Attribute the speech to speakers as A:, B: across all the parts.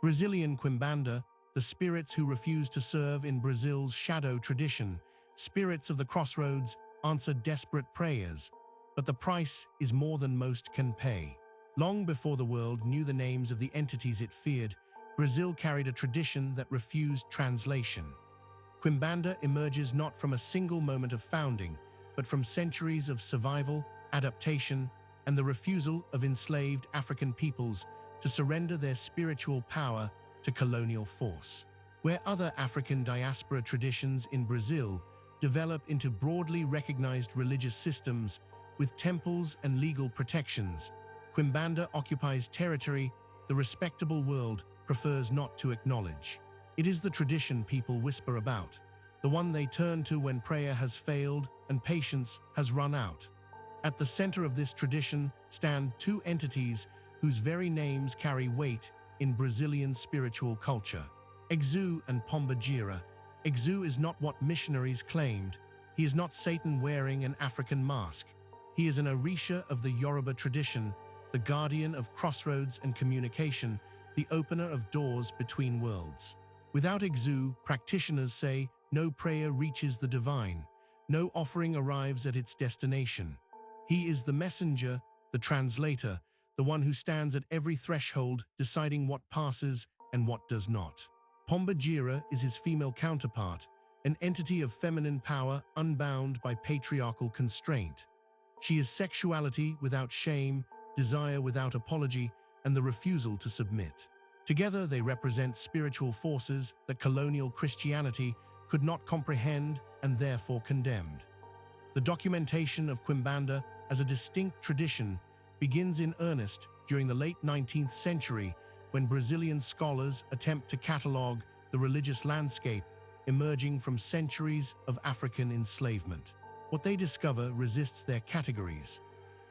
A: Brazilian Quimbanda, the spirits who refuse to serve in Brazil's shadow tradition. Spirits of the crossroads answer desperate prayers, but the price is more than most can pay. Long before the world knew the names of the entities it feared, Brazil carried a tradition that refused translation. Quimbanda emerges not from a single moment of founding, but from centuries of survival, adaptation, and the refusal of enslaved African peoples to surrender their spiritual power to colonial force. Where other African diaspora traditions in Brazil develop into broadly recognized religious systems with temples and legal protections, Quimbanda occupies territory the respectable world prefers not to acknowledge. It is the tradition people whisper about, the one they turn to when prayer has failed and patience has run out. At the center of this tradition stand two entities whose very names carry weight in Brazilian spiritual culture: Exu and Pombagira. Exu is not what missionaries claimed. He is not Satan wearing an African mask. He is an Orisha of the Yoruba tradition, the guardian of crossroads and communication, the opener of doors between worlds. Without Exu, practitioners say, no prayer reaches the divine, no offering arrives at its destination. He is the messenger, the translator, the one who stands at every threshold deciding what passes and what does not. Pombagira is his female counterpart, an entity of feminine power unbound by patriarchal constraint. She is sexuality without shame, desire without apology, and the refusal to submit. Together they represent spiritual forces that colonial Christianity could not comprehend and therefore condemned. The documentation of Quimbanda as a distinct tradition begins in earnest during the late 19th century when Brazilian scholars attempt to catalogue the religious landscape emerging from centuries of African enslavement. What they discover resists their categories.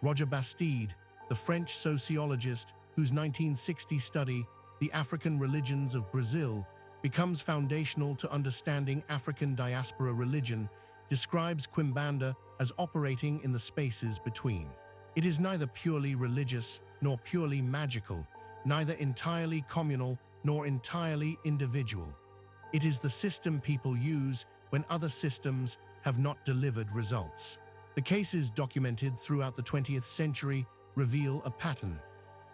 A: Roger Bastide, the French sociologist whose 1960 study, The African Religions of Brazil, becomes foundational to understanding African diaspora religion, describes Quimbanda as operating in the spaces between. It is neither purely religious nor purely magical, neither entirely communal nor entirely individual. It is the system people use when other systems have not delivered results. The cases documented throughout the 20th century reveal a pattern.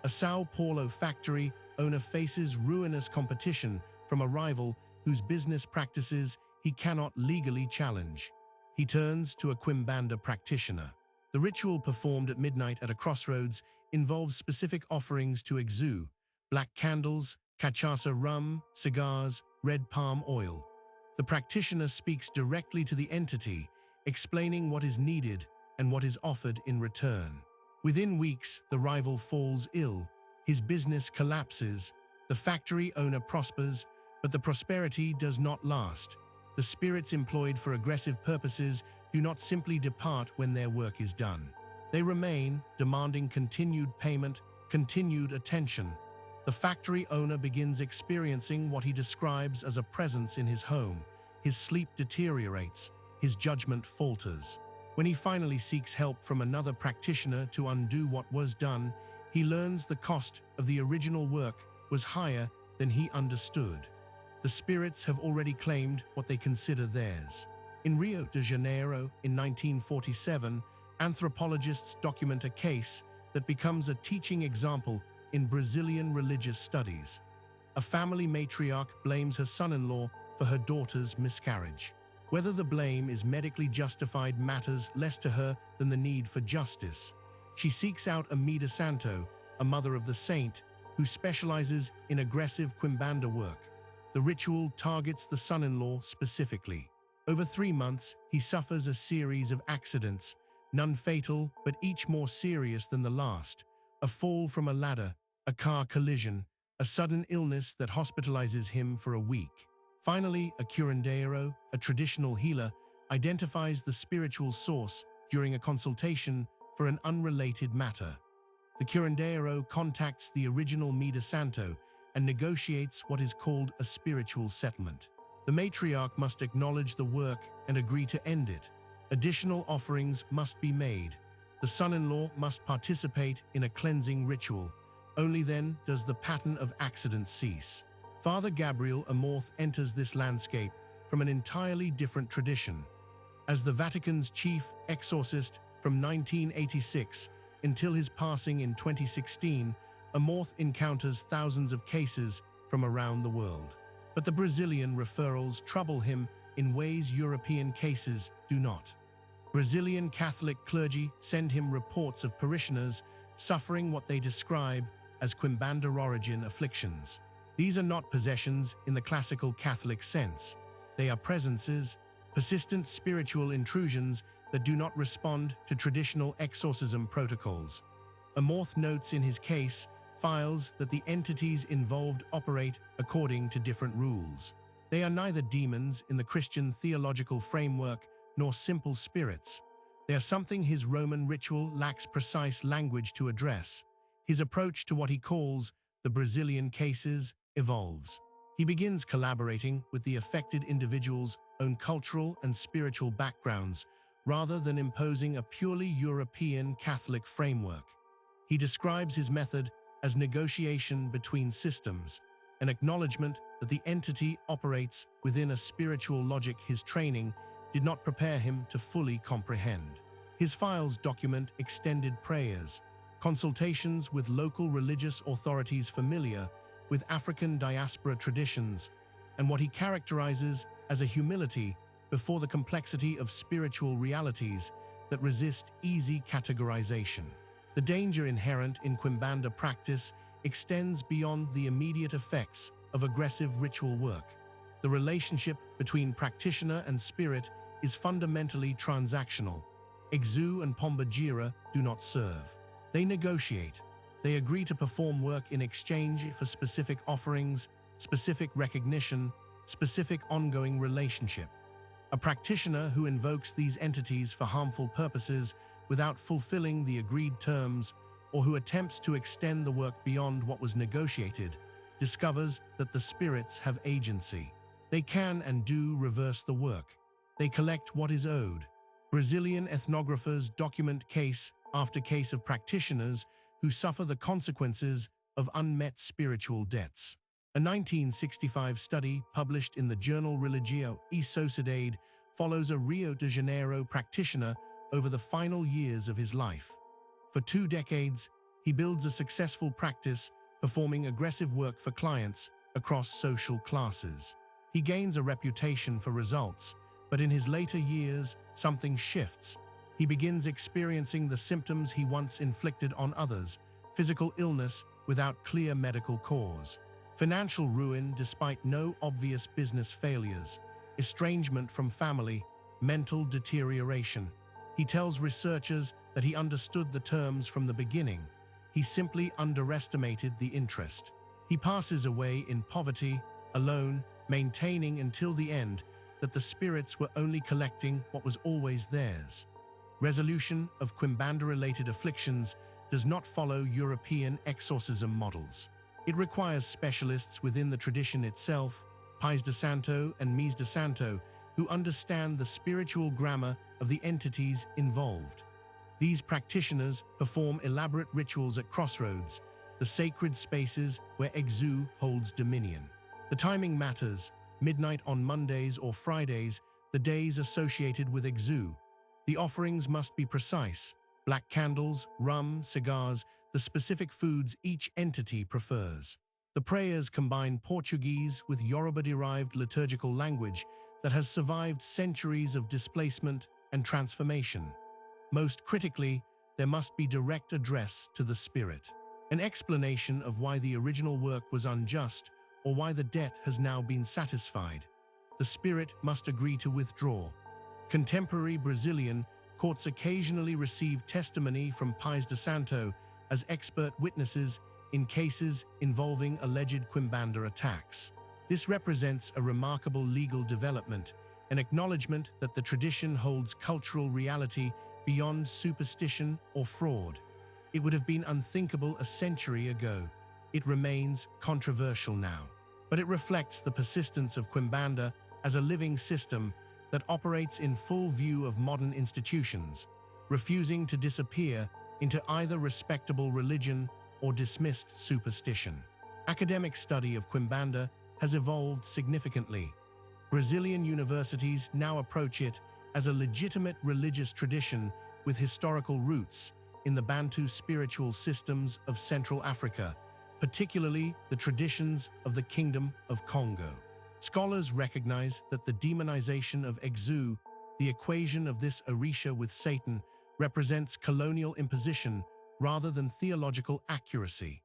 A: A Sao Paulo factory owner faces ruinous competition from a rival whose business practices he cannot legally challenge. He turns to a Quimbanda practitioner. The ritual performed at midnight at a crossroads involves specific offerings to Exu: black candles, cachaça rum, cigars, red palm oil. The practitioner speaks directly to the entity, explaining what is needed and what is offered in return. Within weeks, the rival falls ill, his business collapses, the factory owner prospers, but the prosperity does not last. The spirits employed for aggressive purposes do not simply depart when their work is done. They remain, demanding continued payment, continued attention. The factory owner begins experiencing what he describes as a presence in his home. His sleep deteriorates, his judgment falters. When he finally seeks help from another practitioner to undo what was done, he learns the cost of the original work was higher than he understood. The spirits have already claimed what they consider theirs. In Rio de Janeiro in 1947, anthropologists document a case that becomes a teaching example in Brazilian religious studies. A family matriarch blames her son-in-law for her daughter's miscarriage. Whether the blame is medically justified matters less to her than the need for justice. She seeks out a Mida Santo, a mother of the saint, who specializes in aggressive Quimbanda work. The ritual targets the son-in-law specifically. Over 3 months, he suffers a series of accidents, none fatal, but each more serious than the last. A fall from a ladder, a car collision, a sudden illness that hospitalizes him for a week. Finally, a curandeiro, a traditional healer, identifies the spiritual source during a consultation for an unrelated matter. The curandeiro contacts the original Mida Santo and negotiates what is called a spiritual settlement. The matriarch must acknowledge the work and agree to end it. Additional offerings must be made. The son-in-law must participate in a cleansing ritual. Only then does the pattern of accidents cease. Father Gabriel Amorth enters this landscape from an entirely different tradition. As the Vatican's chief exorcist from 1986 until his passing in 2016, Amorth encounters thousands of cases from around the world. But the Brazilian referrals trouble him in ways European cases do not. Brazilian Catholic clergy send him reports of parishioners suffering what they describe as Quimbanda origin afflictions. These are not possessions in the classical Catholic sense. They are presences, persistent spiritual intrusions that do not respond to traditional exorcism protocols. Amorth notes in his case files that the entities involved operate according to different rules. They are neither demons in the Christian theological framework nor simple spirits. They are something his Roman ritual lacks precise language to address. His approach to what he calls the Brazilian cases evolves. He begins collaborating with the affected individual's own cultural and spiritual backgrounds, rather than imposing a purely European Catholic framework. He describes his method as negotiation between systems, an acknowledgement that the entity operates within a spiritual logic his training did not prepare him to fully comprehend. His files document extended prayers, consultations with local religious authorities familiar with African diaspora traditions, and what he characterizes as a humility before the complexity of spiritual realities that resist easy categorization. The danger inherent in Quimbanda practice extends beyond the immediate effects of aggressive ritual work. The relationship between practitioner and spirit is fundamentally transactional. Exu and Pombagira do not serve. They negotiate. They agree to perform work in exchange for specific offerings, specific recognition, specific ongoing relationship. A practitioner who invokes these entities for harmful purposes without fulfilling the agreed terms, or who attempts to extend the work beyond what was negotiated, discovers that the spirits have agency. They can and do reverse the work. They collect what is owed. Brazilian ethnographers document case after case of practitioners who suffer the consequences of unmet spiritual debts. A 1965 study published in the journal Religio e Sociedade follows a Rio de Janeiro practitioner over the final years of his life. For 2 decades, he builds a successful practice performing aggressive work for clients across social classes. He gains a reputation for results, but in his later years, something shifts. He begins experiencing the symptoms he once inflicted on others: physical illness without clear medical cause, financial ruin despite no obvious business failures, estrangement from family, mental deterioration. He tells researchers that he understood the terms from the beginning. He simply underestimated the interest. He passes away in poverty, alone, maintaining until the end that the spirits were only collecting what was always theirs. Resolution of Quimbanda-related afflictions does not follow European exorcism models. It requires specialists within the tradition itself, Pais de Santo and Mies de Santo, who understand the spiritual grammar of the entities involved. These practitioners perform elaborate rituals at crossroads, the sacred spaces where Exu holds dominion. The timing matters: midnight on Mondays or Fridays, the days associated with Exu. The offerings must be precise: black candles, rum, cigars, the specific foods each entity prefers. The prayers combine Portuguese with Yoruba-derived liturgical language that has survived centuries of displacement and transformation. Most critically, there must be direct address to the spirit, an explanation of why the original work was unjust or why the debt has now been satisfied. The spirit must agree to withdraw. Contemporary Brazilian courts occasionally receive testimony from Pais de Santo as expert witnesses in cases involving alleged Quimbanda attacks. This represents a remarkable legal development, an acknowledgement that the tradition holds cultural reality beyond superstition or fraud. It would have been unthinkable a century ago. It remains controversial now, but it reflects the persistence of Quimbanda as a living system that operates in full view of modern institutions, refusing to disappear into either respectable religion or dismissed superstition. Academic study of Quimbanda has evolved significantly. Brazilian universities now approach it as a legitimate religious tradition with historical roots in the Bantu spiritual systems of Central Africa, particularly the traditions of the Kingdom of Congo. Scholars recognize that the demonization of Exu, the equation of this Orisha with Satan, represents colonial imposition rather than theological accuracy.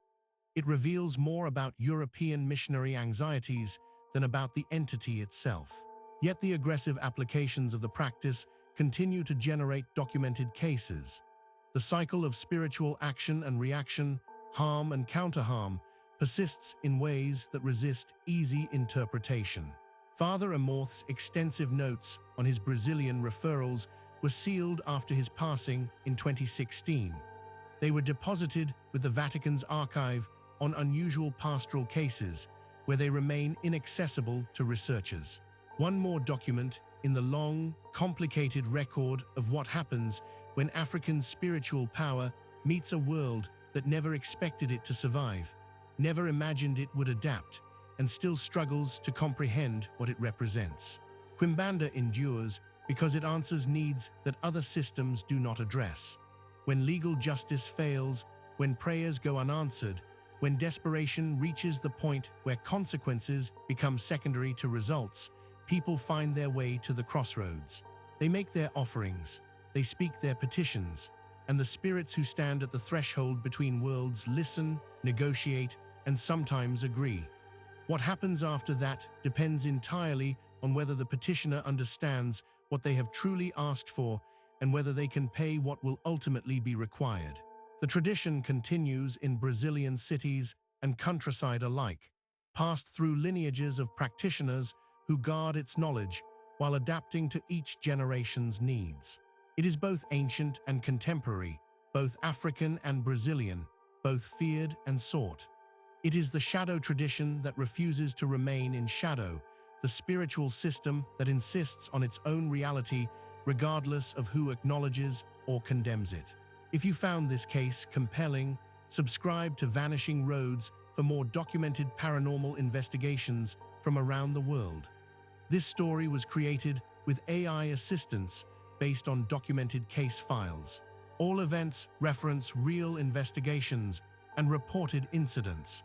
A: It reveals more about European missionary anxieties than about the entity itself. Yet the aggressive applications of the practice continue to generate documented cases. The cycle of spiritual action and reaction, harm and counter-harm, persists in ways that resist easy interpretation. Father Amorth's extensive notes on his Brazilian referrals were sealed after his passing in 2016. They were deposited with the Vatican's archive on unusual pastoral cases, where they remain inaccessible to researchers. One more document in the long, complicated record of what happens when African spiritual power meets a world that never expected it to survive, never imagined it would adapt, and still struggles to comprehend what it represents. Quimbanda endures because it answers needs that other systems do not address. When legal justice fails, when prayers go unanswered, when desperation reaches the point where consequences become secondary to results, people find their way to the crossroads. They make their offerings, they speak their petitions, and the spirits who stand at the threshold between worlds listen, negotiate, and sometimes agree. What happens after that depends entirely on whether the petitioner understands what they have truly asked for and whether they can pay what will ultimately be required. The tradition continues in Brazilian cities and countryside alike, passed through lineages of practitioners who guard its knowledge while adapting to each generation's needs. It is both ancient and contemporary, both African and Brazilian, both feared and sought. It is the shadow tradition that refuses to remain in shadow, the spiritual system that insists on its own reality regardless of who acknowledges or condemns it. If you found this case compelling, subscribe to Vanishing Roads for more documented paranormal investigations from around the world. This story was created with AI assistance based on documented case files. All events reference real investigations and reported incidents.